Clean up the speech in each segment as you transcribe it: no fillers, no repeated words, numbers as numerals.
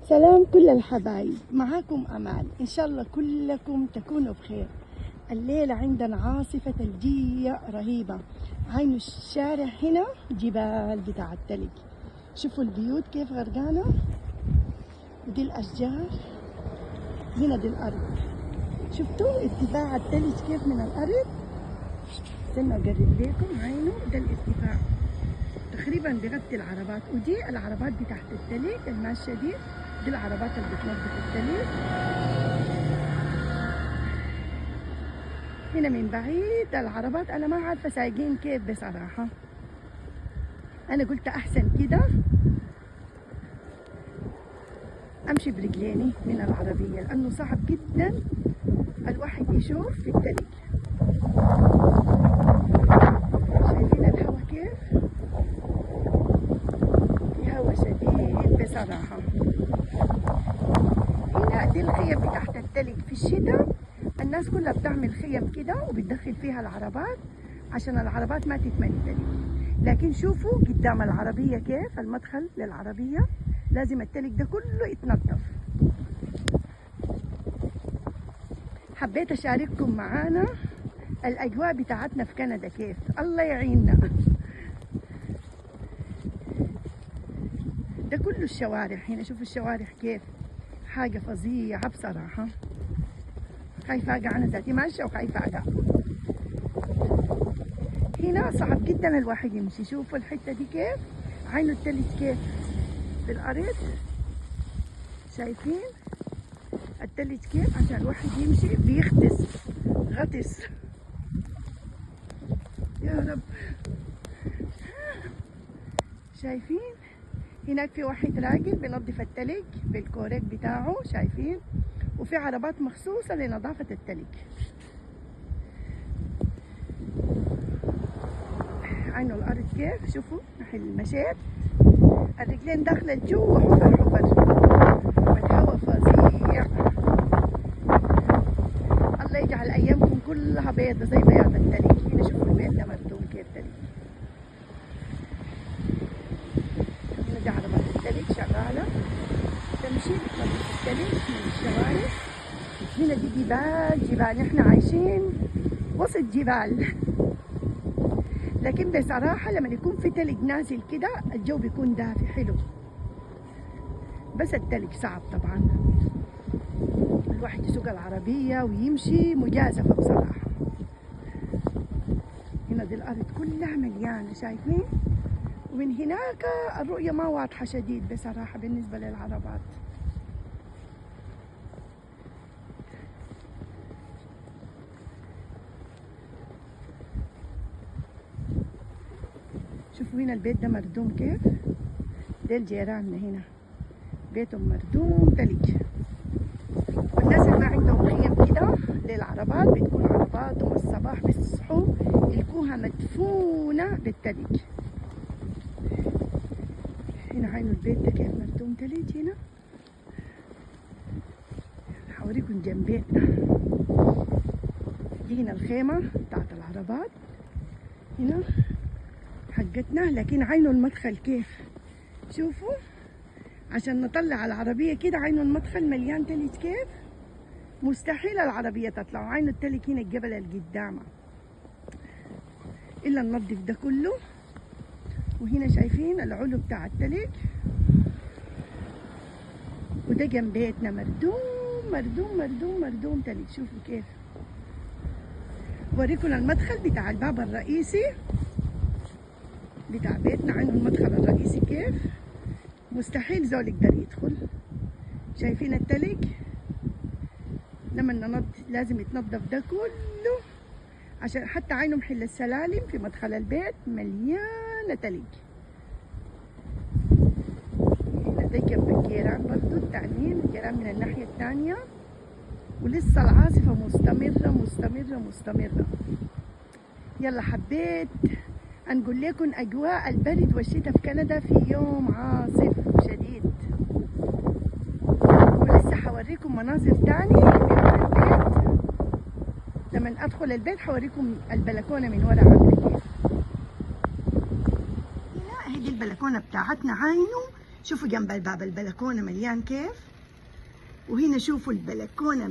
سلام كل الحبايب، معاكم أمال. إن شاء الله كلكم تكونوا بخير. الليلة عندنا عاصفة ثلجية رهيبة. عينوا الشارع هنا جبال بتاع التلج. شوفوا البيوت كيف غرقانة، ودي الأشجار، هنا دي الأرض. شفتوا ارتفاع التلج كيف من الأرض؟ استنى أقرب لكم. عينوا ده الارتفاع تقريبا بغطي العربات، ودي العربات بتاعت التلج الماشية دي العربات اللي بتنظف التلج. هنا من بعيد العربات انا ما عارفه سايقين كيف بصراحه. انا قلت احسن كده امشي برجليني من العربيه، لانه صعب جدا الواحد يشوف في التلج. شايفين الهواء كيف؟ الهواء شديد بصراحه. هنا دي الخيم تحت التلج في الشتاء، الناس كلها بتعمل خيم كده وبتدخل فيها العربات عشان العربات ما تتملي تلج. لكن شوفوا قدام العربية كيف المدخل للعربية لازم التلج ده كله يتنظف. حبيت أشارككم معانا الأجواء بتاعتنا في كندا كيف. الله يعيننا. ده كله الشوارع هنا، شوفوا الشوارع كيف، حاجة فظيعة بصراحة. خايفة أقع، أنا ذاتي ماشية وخايفة أقع. هنا صعب جدا الواحد يمشي. شوفوا الحتة دي كيف، عينوا التلج كيف في الأرض. شايفين التلج كيف؟ عشان الواحد يمشي بيغطس غطس. يا رب. شايفين هناك في واحد راجل بينظف التلج بالكوريك بتاعه، شايفين؟ وفي عربات مخصوصة لنظافة التلج. عينوا الأرض كيف، شوفوا نحن مشيت الرجلين داخلة جوا حفر حفر، والهواء فظيع. الله يجعل أيامكم كلها بيضة زي بياض التلج. هنا شوفوا البيت ده مردوم كيف تلج. هنا دي عربات التلج شغالة تمشي بتنظف التلج من الشوارع. هنا دي جبال جبال، نحن عايشين وسط جبال. لكن بصراحة لما يكون في تلج نازل كده الجو بيكون دافي حلو، بس التلج صعب طبعا الواحد يسوق العربية ويمشي مجازفة بصراحة. هنا دي الأرض كلها مليانة، شايفين؟ ومن هناك الرؤية ما واضحة شديد بصراحة بالنسبة للعربات. شوفوا هنا البيت ده مردوم كيف. ده الجيراننا هنا بيتهم مردوم تلج. والناس اللي ما عندهم خيم كده للعربات بتكون عرباتهم الصباح بيصحوا يلقوها مدفونة بالتلج. هنا عينوا البيت ده كيف مردوم تلج. هنا هوريكم جنب بيتنا. دي هنا الخيمة بتاعت العربات هنا حقتنا. لكن عينوا المدخل كيف، شوفوا عشان نطلع العربية كده عينوا المدخل مليان تلج كيف، مستحيل العربية تطلع. عينوا التلج هنا الجبل اللي قدامه إلا ننظف ده كله. وهنا شايفين العلو بتاع التلج، وده جنب بيتنا مردوم مردوم مردوم مردوم تلج. شوفوا كيف. وريكم المدخل بتاع الباب الرئيسي بتاع بيتنا. عينوا المدخل الرئيسي كيف، مستحيل زول يقدر يدخل. شايفين التلج لما لازم يتنظف ده كله، عشان حتى عينوا محل السلالم في مدخل البيت مليانة تلج. هنا ده جنب الجيران برضو التانيين، الجيران من الناحية التانية. ولسه العاصفة مستمرة مستمرة مستمرة. يلا حبيت نقول لكم أجواء البرد والشتاء في كندا في يوم عاصف شديد. ولسه حوريكم مناظر تاني من البيت. لما أدخل البيت حوريكم البلكونة من ورا عاملة كيف. هنا هي دي البلكونة بتاعتنا. عينوا شوفوا جنب الباب البلكونة مليان كيف، وهنا شوفوا البلكونة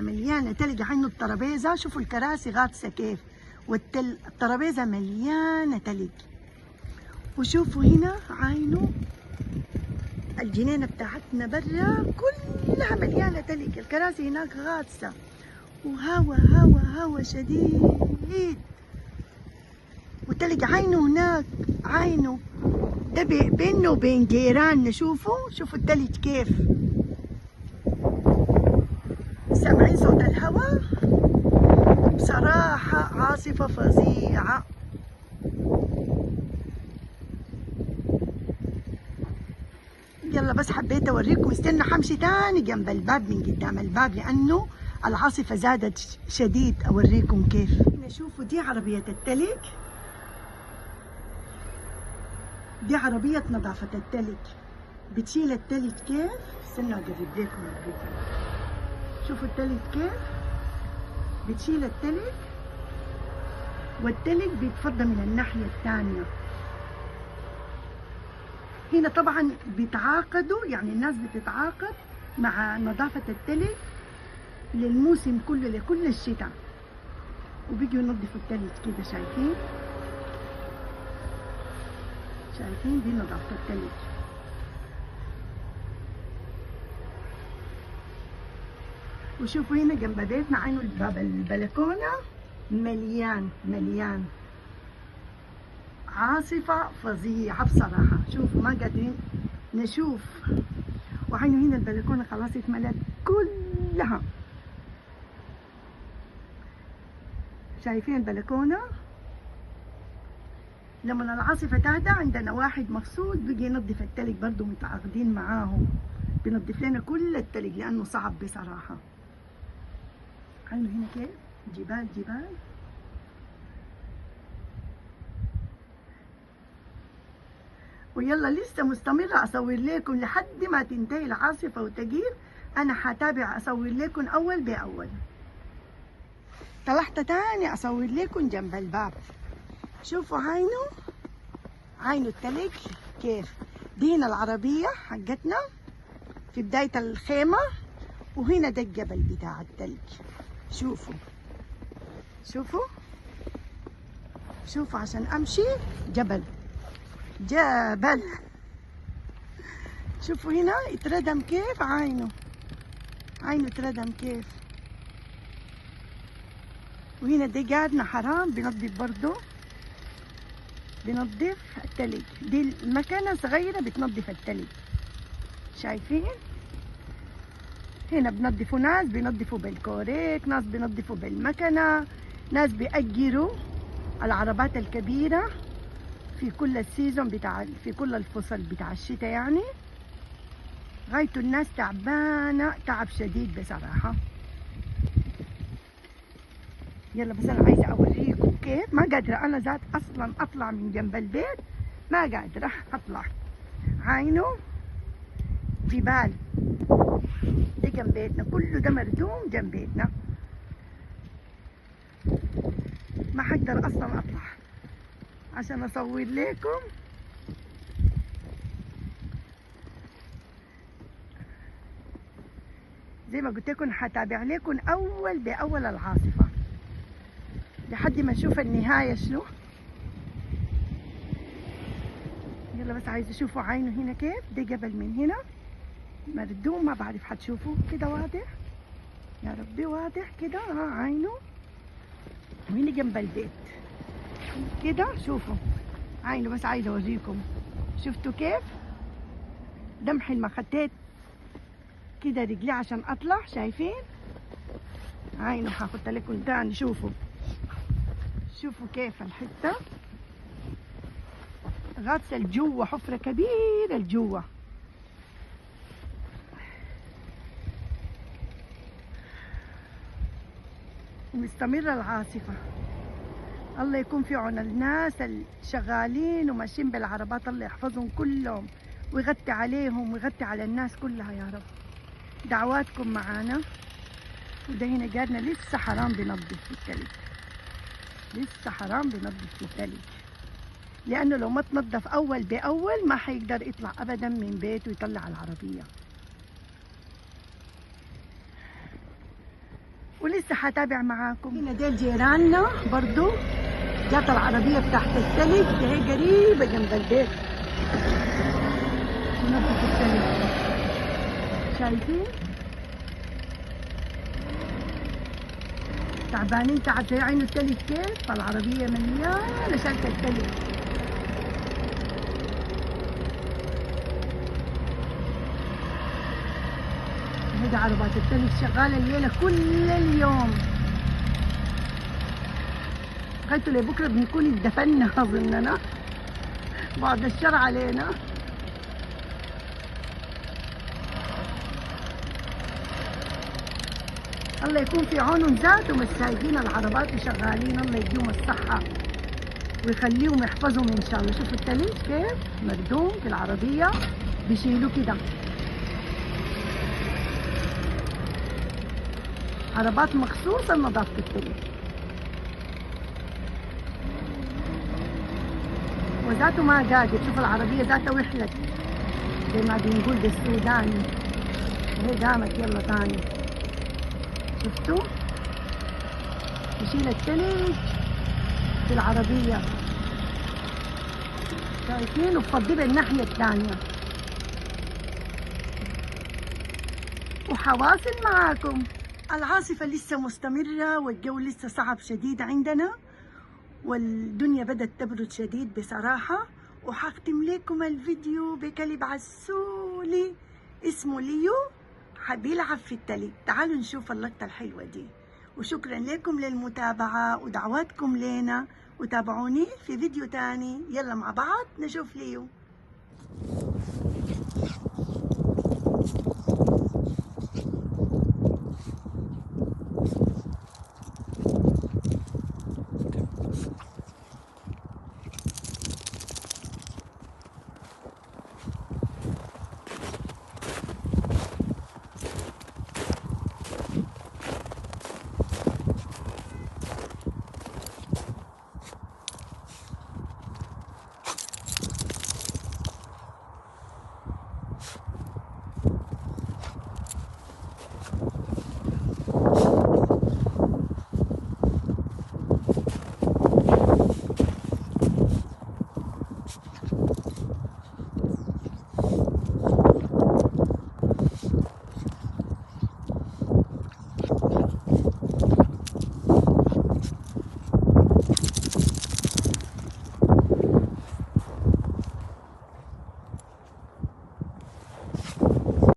مليانة تلج عنه الترابيزة، شوفوا الكراسي غاطسة كيف، والترابيزة مليانة تلج. وشوفوا هنا عينوا الجنينة بتاعتنا برا كلها مليانة تلج، الكراسي هناك غاطسة، وهوا شديد، والتلج عينه هناك، عينه ده بينه وبين جيراننا. شوفوا التلج كيف، سامعين صوت الهواء؟ بصراحة عاصفة فظيعة. يلا بس حبيت اوريكم، استنى حمشي تاني جنب الباب من قدام الباب لانه العاصفة زادت شديد، اوريكم كيف. شوفوا دي عربية التلج، دي عربية نظافة التلج، بتشيل التلج كيف. استنى اقرب لكم اوريكم. شوفوا التلج كيف بتشيل التلج، والتلج بيتفضى من الناحية الثانية. هنا طبعا بيتعاقدوا، يعني الناس بتتعاقد مع نظافة التلج للموسم كله، لكل الشتاء، وبيجوا ينظفوا التلج كده. شايفين دي نظافة التلج. وشوفوا هنا جنب بيتنا عينوا باب البلكونة مليان عاصفة فظيعة بصراحة. شوفوا ما قادرين نشوف، وعينوا هنا البلكونة خلاص اتملت كلها. شايفين البلكونة؟ لما العاصفة تهدى عندنا واحد مخصوص بيجي ينظف التلج، برضه متعاقدين معاهم، بينظف لنا كل التلج لأنه صعب بصراحة. عينوا هنا كيف جبال. ويلا لسه مستمرة أصور لكم لحد ما تنتهي العاصفة وتجيب. أنا حتابع أصور لكم أول بأول. طلعت تاني أصور لكم جنب الباب. شوفوا عينوا التلج كيف. دي هنا العربية حقتنا في بداية الخيمة، وهنا ده الجبل بتاع التلج. شوفوا عشان أمشي جبل. شوفوا هنا اتردم كيف، عينه اتردم كيف. وهنا دي جارنا حرام بنظف برضه، بنظف التلج. دي المكنة صغيرة بتنظف التلج. شايفين هنا بنظفوا، ناس بنظفوا بالكوريك، ناس بنظفوا بالمكنة، ناس بيأجروا العربات الكبيرة في كل السيزون في كل الفصل بتاع الشتاء. يعني غايته الناس تعبانة تعب شديد بصراحة. يلا بس أنا عايزة أوريكم كيف، ما قادرة أنا ذات أصلا أطلع من جنب البيت، ما قادرة أطلع. عينوا جبال، ده جنب بيتنا، كله ده مردوم جنب بيتنا، ما حقدر أصلا أطلع عشان أصور لكم. زي ما قلت لكم حتابع لكم أول بأول العاصفة لحد ما نشوف النهاية شنو. يلا بس عايزة أشوفوا عينه هنا كيف. ده جبل من هنا مردوم، ما بعرف حتشوفوا كده واضح؟ يا ربي واضح كده. عينه، وهنا جنب البيت كده. شوفوا عينه، بس عايزة أوريكم. شفتوا كيف دمحي ما خديت كده رجلي عشان أطلع. شايفين عينه، هاخدها لكم تاني. شوفوا كيف الحتة غاطسة الجوة، حفرة كبيرة الجوة. ومستمرة العاصفة. الله يكون في عون الناس الشغالين وماشيين بالعربات، الله يحفظهم كلهم ويغطي عليهم ويغطي على الناس كلها يا رب. دعواتكم معانا. وده هنا جارنا لسه حرام بنظف في التلج، لسه حرام بنظف في التلج. لأنه لو ما تنظف أول بأول ما حيقدر يطلع أبدا من بيته ويطلع العربية. ولسه حتابع معاكم. هنا ديل جيراننا برضو جات العربية بتاعت التلج، هي قريبة جنب البيت ونظف التلج. شايفين؟ تعبانين تعب عينوا التلج كيف؟ فالعربية مليانة شايفة التلج. هيدا عربات التلج شغالة الليلة كل اليوم. تخيلوا لبكرة بنكون اتدفنا أظننا بعد الشر علينا. الله يكون في عونهم ذاتهم السايقين العربات وشغالين، الله يديهم الصحة ويخليهم يحفظهم إن شاء الله. شوفوا التلج كيف مردوم في العربية بيشيلوا كده. عربات مخصوصة لنظافة التلج، وذاته ما قادر. شوف العربية ذاتها وحلت زي ما بنقول بالسوداني، وهي قامت يلا تاني. شفتوا؟ يشيل التلج في العربية، شايفين؟ وبفضي بالناحية الثانية. وحواصل معاكم. العاصفة لسه مستمرة والجو لسه صعب شديد عندنا، والدنيا بدأت تبرد شديد بصراحة. وحختم لكم الفيديو بكلب عسولي اسمه ليو بيلعب في التلج. تعالوا نشوف اللقطة الحلوة دي. وشكرا لكم للمتابعة ودعواتكم لنا، وتابعوني في فيديو تاني. يلا مع بعض نشوف ليو.